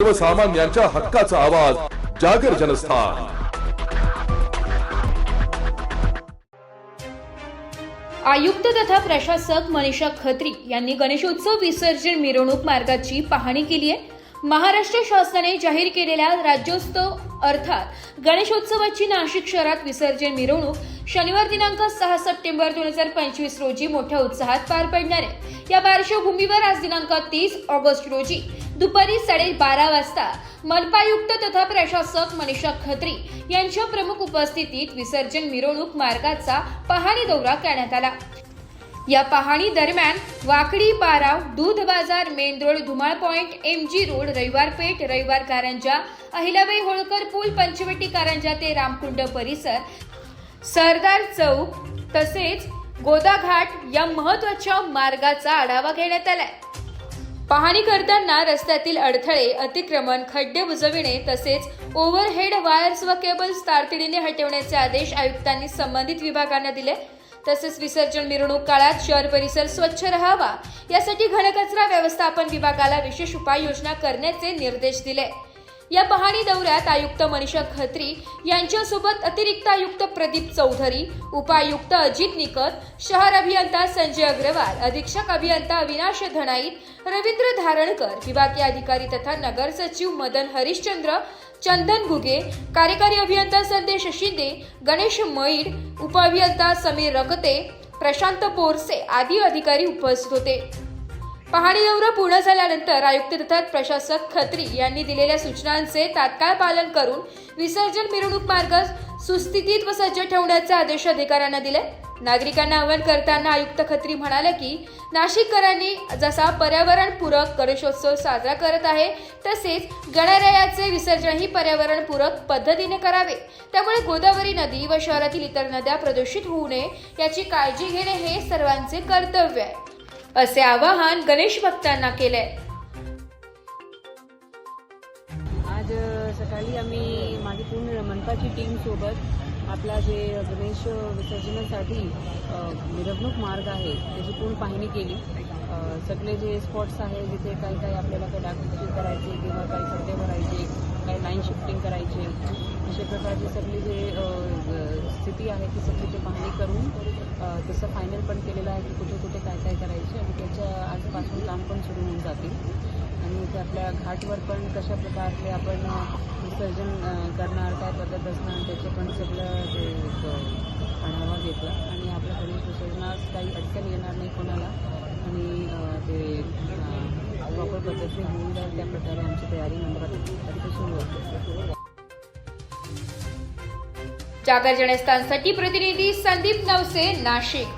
सर्वसामान्यांच्या हक्काचा आवाज जागर जनस्थान। आयुक्त तथा प्रशासक मनीषा खत्री यांनी गणेशोत्सव विसर्जन मिरवणूक मार्गाची पाहणी केली आहे। महाराष्ट्र शासनाने जाहीर केलेल्या राज्योत्सव अर्थात गणेशोत्सवाची नाशिक शहरात विसर्जन मिरवणूक शनिवार दिनांक 6 सप्टेंबर 2025 रोजी मोठ्या उत्साहात पार पडणार आहे। या पार्श्वभूमीवर आज दिनांक 30 ऑगस्ट रोजी दुपारी 12:30 वाजता मनपायुक्त तथा प्रशासक मनीषा खत्री यांच्या प्रमुख उपस्थितीत विसर्जन मिरवणूक मार्गाचा पाहणी दौरा करण्यात आला। या पाहणी दरम्यान वाकडी पाराव, दूध बाजार, main road, Dhumal point, MG road, रविवार पेठ, रविवार कारंजा, अहिल्याबाई होळकर पूल, पंचवटी कारंजा ते रामकुंड परिसर, सरदार चौक तसेच गोदाघाट या महत्त्वाच्या मार्गाचा आढावा घेण्यात आलाय। पाहणी करताना रस्त्यातील अडथळे, अतिक्रमण, खड्डे बुजविणे तसेच ओव्हरहेड वायर्स व केबल्स तातडीने हटवण्याचे आदेश आयुक्तांनी संबंधित विभागांना दिले। तसेच विसर्जन मिरवणूक काळात शहर परिसर स्वच्छ राहावा यासाठी घनकचरा व्यवस्थापन विभागाला विशेष उपाययोजना करण्याचे निर्देश दिले। या पाहणी दौऱ्यात आयुक्त मनीषा खत्री यांच्यासोबत अतिरिक्त आयुक्त प्रदीप चौधरी, उपायुक्त अजित निकत, शहर अभियंता संजय अग्रवाल, अधीक्षक अभियंता अविनाश धनाईत, रवींद्र धारणकर, विभागीय अधिकारी तथा नगर सचिव मदन हरिश्चंद्र, चंदन घुगे, कार्यकारी अभियंता संदेश शिंदे, गणेश मैड, उपअभियंता समीर रगते, प्रशांत पोरसे आदी अधिकारी उपस्थित होते। पाहणी दौरा पूर्ण झाल्यानंतर आयुक्त तथा प्रशासक खत्री यांनी दिलेल्या सूचनांचे तात्काळ पालन करून विसर्जन मिरवणूक मार्ग सुस्थितीत व सज्ज ठेवण्याचे आदेश अधिकाऱ्यांना दिले। नागरिकांना आवाहन करताना आयुक्त खत्री म्हणाले की नाशिककरांनी जसा पर्यावरणपूरक गणेशोत्सव साजरा करत आहे तसेच गणरायाचे विसर्जनही पर्यावरणपूरक पद्धतीने करावे। त्यामुळे गोदावरी नदी व शहरातील इतर नद्या प्रदूषित होऊ नये याची काळजी घेणे हे सर्वांचे कर्तव्य आहे, असे आवाहन गणेश भक्तांना केले। आज सकाळी आम्ही माझी पूर्ण मनपाची टीम सोबत आपला जे गणेश विसर्जनासाठी मिरवणूक मार्ग आहे त्याची पूर्ण पाहणी केली। सगळे जे स्पॉट्स आहे जिथे काही आपल्याला काही डागडुजी करायचे किंवा काही खड्डे भरायचे, काही लाईन शिफ्टिंग करायचे, अशा प्रकारची सगळी जे स्थिती आहे ती सगळी ते पाहणी करून तसं फायनल पण केलेलं आहे की कुठे कुठे काय करायचे आणि त्याच्या आजपासून काम पण सुरू होऊन जातील। आणि इथे आपल्या घाटवर पण कशा प्रकारे आपण विसर्जन करणार, काय पद्धत असणार त्याचे पण सगळं ते आढावा घेतला आणि आपल्या गणेश विसर्जनास काही अडचण येणार नाही कोणाला आणि ते प्रॉपर पद्धतीने होऊन जाईल त्या प्रकारे आमची तयारी मंडपात सुरू होते। जागर जनस्थानसाठी प्रतिनिधी संदीप नवसे, नाशिक।